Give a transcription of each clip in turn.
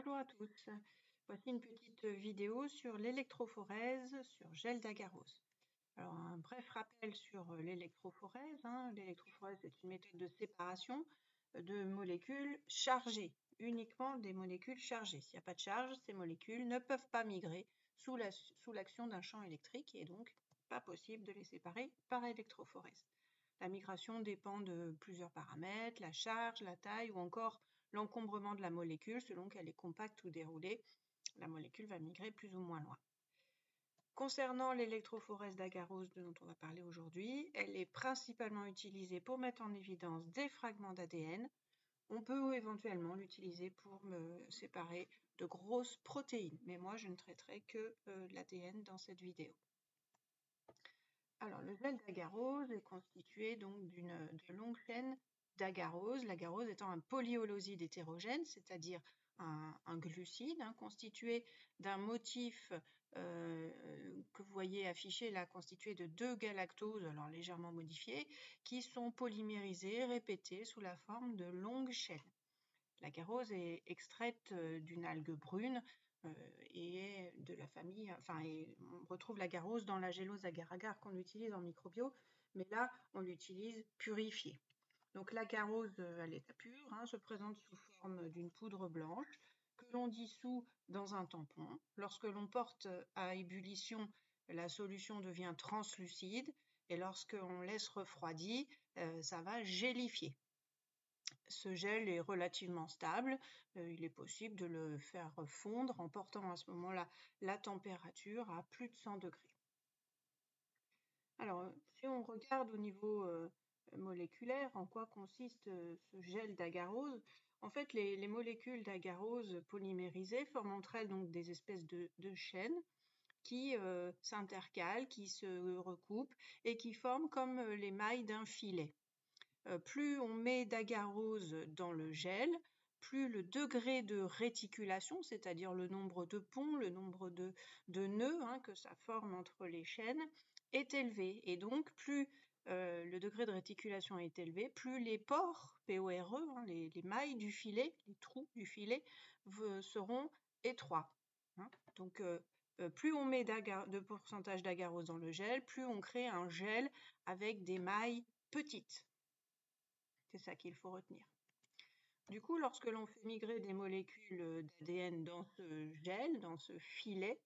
Bonjour à tous, voici une petite vidéo sur l'électrophorèse sur gel d'agarose. Alors un bref rappel sur l'électrophorèse. L'électrophorèse est une méthode de séparation de molécules chargées, uniquement des molécules chargées. S'il n'y a pas de charge, ces molécules ne peuvent pas migrer sous l'action d'un champ électrique et donc pas possible de les séparer par électrophorèse. La migration dépend de plusieurs paramètres, la charge, la taille ou encore l'encombrement de la molécule. Selon qu'elle est compacte ou déroulée, la molécule va migrer plus ou moins loin. Concernant l'électrophorèse d'agarose dont on va parler aujourd'hui, elle est principalement utilisée pour mettre en évidence des fragments d'ADN. On peut éventuellement l'utiliser pour séparer de grosses protéines, mais moi je ne traiterai que l'ADN dans cette vidéo. Alors, le gel d'agarose est constitué donc de longues chaînes d'agarose, l'agarose étant un polyoloside hétérogène, c'est-à-dire un glucide constitué d'un motif que vous voyez affiché là, constitué de 2 galactoses, alors légèrement modifiées, qui sont polymérisées, répétées sous la forme de longues chaînes. L'agarose est extraite d'une algue brune et est de la famille, on retrouve l'agarose dans la gélose agar-agar qu'on utilise en microbio, mais là on l'utilise purifiée. Donc l'agarose à l'état pur se présente sous forme d'une poudre blanche que l'on dissout dans un tampon. Lorsque l'on porte à ébullition, la solution devient translucide et lorsqu'on laisse refroidir, ça va gélifier. Ce gel est relativement stable, il est possible de le faire fondre en portant à ce moment-là la température à plus de 100 degrés. Alors, si on regarde au niveau moléculaire, en quoi consiste ce gel d'agarose, en fait, les molécules d'agarose polymérisées forment entre elles donc des espèces de chaînes qui s'intercalent, qui se recoupent et qui forment comme les mailles d'un filet. Plus on met d'agarose dans le gel, plus le degré de réticulation, c'est-à-dire le nombre de ponts, le nombre de nœuds que ça forme entre les chaînes, est élevé. Et donc, plus le degré de réticulation est élevé, plus les pores, PORE, les mailles du filet, les trous du filet, seront étroits. Donc, plus on met de pourcentage d'agarose dans le gel, plus on crée un gel avec des mailles petites. C'est ça qu'il faut retenir. Du coup, lorsque l'on fait migrer des molécules d'ADN dans ce gel, dans ce filet,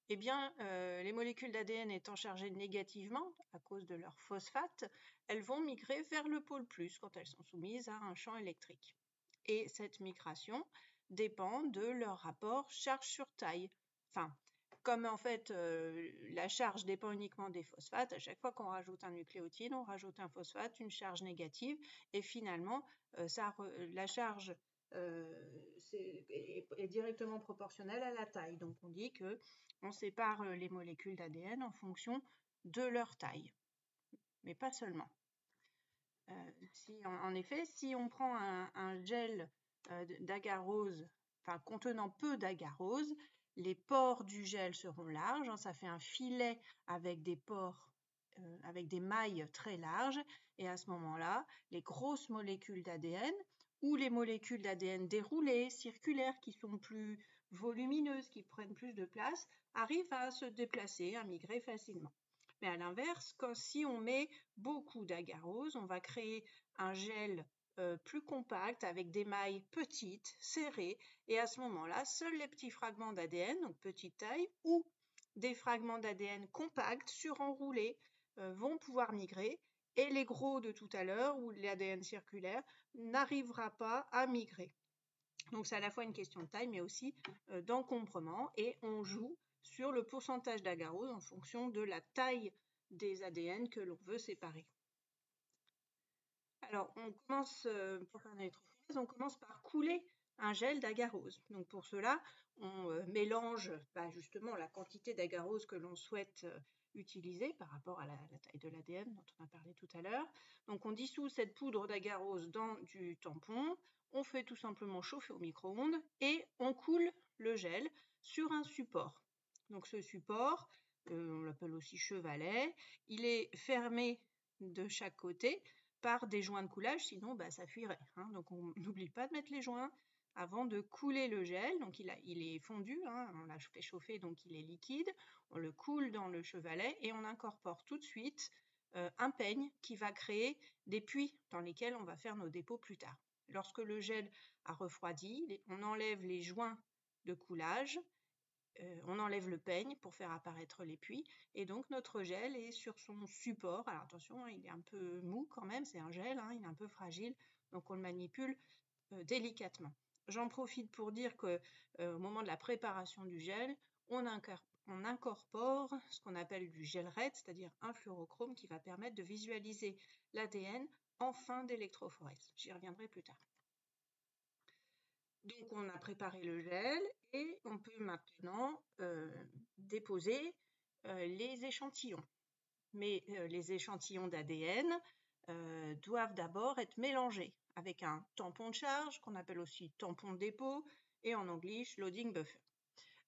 eh bien, les molécules d'ADN étant chargées négativement à cause de leur phosphate, elles vont migrer vers le pôle plus quand elles sont soumises à un champ électrique. Et cette migration dépend de leur rapport charge sur taille. Enfin, comme en fait la charge dépend uniquement des phosphates, à chaque fois qu'on rajoute un nucléotide, on rajoute un phosphate, une charge négative, et finalement la charge est directement proportionnelle à la taille. Donc on dit qu'on sépare les molécules d'ADN en fonction de leur taille, mais pas seulement. En effet, si on prend un gel d'agarose, contenant peu d'agarose, les pores du gel seront larges, ça fait un filet avec des pores, avec des mailles très larges, et à ce moment-là, les grosses molécules d'ADN ou les molécules d'ADN déroulées, circulaires, qui sont plus volumineuses, qui prennent plus de place, arrivent à se déplacer, à migrer facilement. Mais à l'inverse, si on met beaucoup d'agarose, on va créer un gel plus compact avec des mailles petites, serrées, et à ce moment-là, seuls les petits fragments d'ADN, donc petite taille, ou des fragments d'ADN compacts, surenroulés, vont pouvoir migrer, et les gros de tout à l'heure, ou l'ADN circulaire, n'arrivera pas à migrer. Donc c'est à la fois une question de taille, mais aussi d'encombrement, et on joue sur le pourcentage d'agarose en fonction de la taille des ADN que l'on veut séparer. Alors, pour faire une électrophorèse, on commence par couler un gel d'agarose. Donc pour cela, on mélange justement la quantité d'agarose que l'on souhaite utiliser par rapport à la taille de l'ADN dont on a parlé tout à l'heure. Donc on dissout cette poudre d'agarose dans du tampon, on fait tout simplement chauffer au micro-ondes et on coule le gel sur un support. Donc ce support, on l'appelle aussi chevalet, il est fermé de chaque côté par des joints de coulage, sinon ça fuirait. Donc on n'oublie pas de mettre les joints avant de couler le gel. Donc il est fondu, hein, on l'a fait chauffer, donc il est liquide. On le coule dans le chevalet et on incorpore tout de suite un peigne qui va créer des puits dans lesquels on va faire nos dépôts plus tard. Lorsque le gel a refroidi, on enlève les joints de coulage, on enlève le peigne pour faire apparaître les puits et donc notre gel est sur son support. Alors attention, il est un peu mou quand même, c'est un gel, hein, il est un peu fragile, donc on le manipule délicatement. J'en profite pour dire qu'au moment de la préparation du gel, on incorpore ce qu'on appelle du gel RED, c'est-à-dire un fluorochrome qui va permettre de visualiser l'ADN en fin d'électrophorèse. J'y reviendrai plus tard. Donc on a préparé le gel et on peut maintenant déposer les échantillons. Mais les échantillons d'ADN doivent d'abord être mélangés avec un tampon de charge qu'on appelle aussi tampon de dépôt et en anglais loading buffer.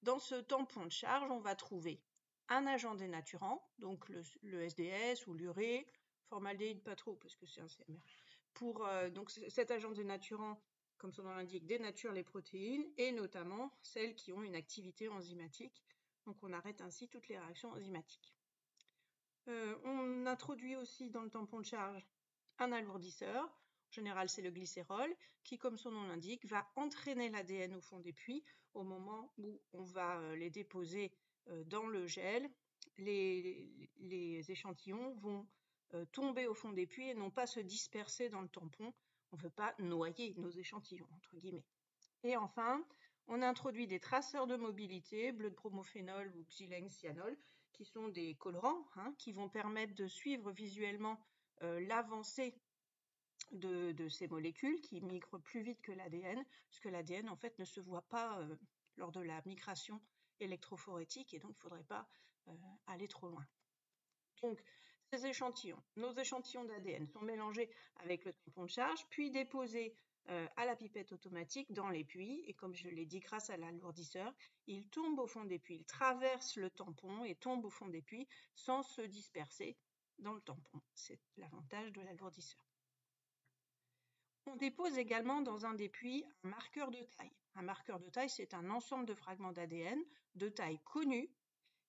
Dans ce tampon de charge, on va trouver un agent dénaturant, donc le SDS ou l'urée, formaldéhyde pas trop parce que c'est un CMR. Donc cet agent dénaturant, comme son nom l'indique, dénature les protéines et notamment celles qui ont une activité enzymatique. Donc on arrête ainsi toutes les réactions enzymatiques. On introduit aussi dans le tampon de charge un alourdisseur, en général c'est le glycérol, qui comme son nom l'indique va entraîner l'ADN au fond des puits au moment où on va les déposer dans le gel. Les échantillons vont tomber au fond des puits et non pas se disperser dans le tampon. On ne veut pas noyer nos échantillons, entre guillemets. Et enfin, on introduit des traceurs de mobilité, bleu de bromophénol ou xylène-cyanol, qui sont des colorants qui vont permettre de suivre visuellement l'avancée de ces molécules qui migrent plus vite que l'ADN, puisque l'ADN en fait ne se voit pas lors de la migration électrophorétique et donc il ne faudrait pas aller trop loin. Donc ces échantillons, nos échantillons d'ADN sont mélangés avec le tampon de charge, puis déposés à la pipette automatique dans les puits et comme je l'ai dit grâce à l'alourdisseur, ils tombent au fond des puits, ils traversent le tampon et tombent au fond des puits sans se disperser dans le tampon. C'est l'avantage de l'alourdisseur. On dépose également dans un des puits un marqueur de taille. Un marqueur de taille, c'est un ensemble de fragments d'ADN de taille connue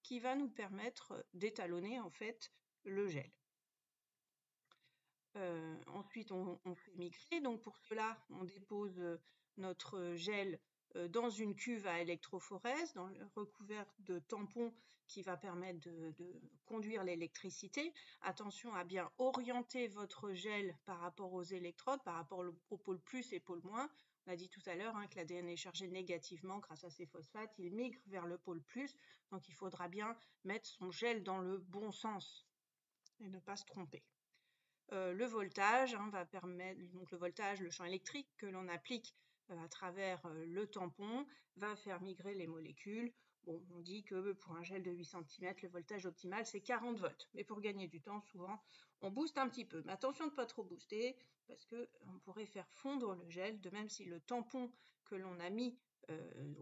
qui va nous permettre d'étalonner en fait le gel. Ensuite, on fait migrer. Donc pour cela, on dépose notre gel dans une cuve à électrophorèse, recouvert de tampons qui va permettre de conduire l'électricité. Attention à bien orienter votre gel par rapport aux électrodes, par rapport au pôle plus et pôle moins. On a dit tout à l'heure que l'ADN est chargé négativement grâce à ces phosphates. Il migre vers le pôle plus, donc il faudra bien mettre son gel dans le bon sens et ne pas se tromper. Le voltage va permettre, donc le voltage, le champ électrique que l'on applique à travers le tampon va faire migrer les molécules. Bon, on dit que pour un gel de 8 cm, le voltage optimal c'est 40 volts. Mais pour gagner du temps, souvent, on booste un petit peu. Mais attention de ne pas trop booster parce qu'on pourrait faire fondre le gel. De même, si le tampon que l'on a mis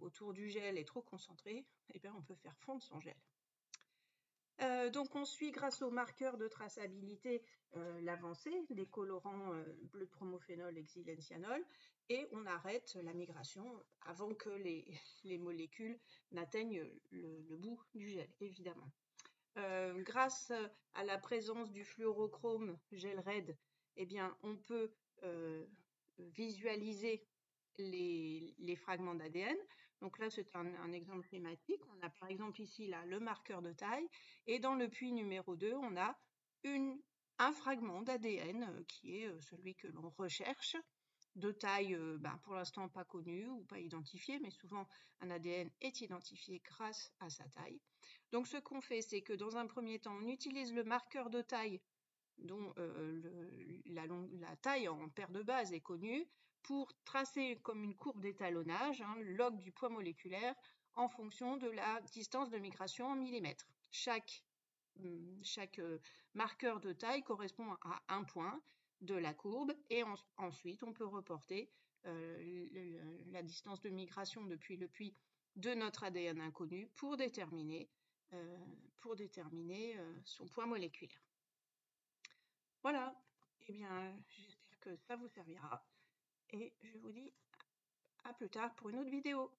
autour du gel est trop concentré, eh bien, on peut faire fondre son gel. Donc on suit grâce aux marqueurs de traçabilité l'avancée des colorants bleu de bromophénol et xylène-cyanol et on arrête la migration avant que les molécules n'atteignent le bout du gel, évidemment. Grâce à la présence du fluorochrome gel RED, eh bien, on peut visualiser les fragments d'ADN. Donc là, c'est un exemple schématique. On a par exemple ici là, le marqueur de taille et dans le puits numéro 2, on a un fragment d'ADN qui est celui que l'on recherche, de taille pour l'instant pas connue ou pas identifiée, mais souvent un ADN est identifié grâce à sa taille. Donc ce qu'on fait, c'est que dans un premier temps, on utilise le marqueur de taille dont la taille en paire de base est connue, pour tracer comme une courbe d'étalonnage le log du poids moléculaire en fonction de la distance de migration en millimètres. Chaque marqueur de taille correspond à un point de la courbe et ensuite on peut reporter la distance de migration depuis le puits de notre ADN inconnu pour déterminer son poids moléculaire. Voilà, eh bien, j'espère que ça vous servira et je vous dis À plus tard pour une autre vidéo.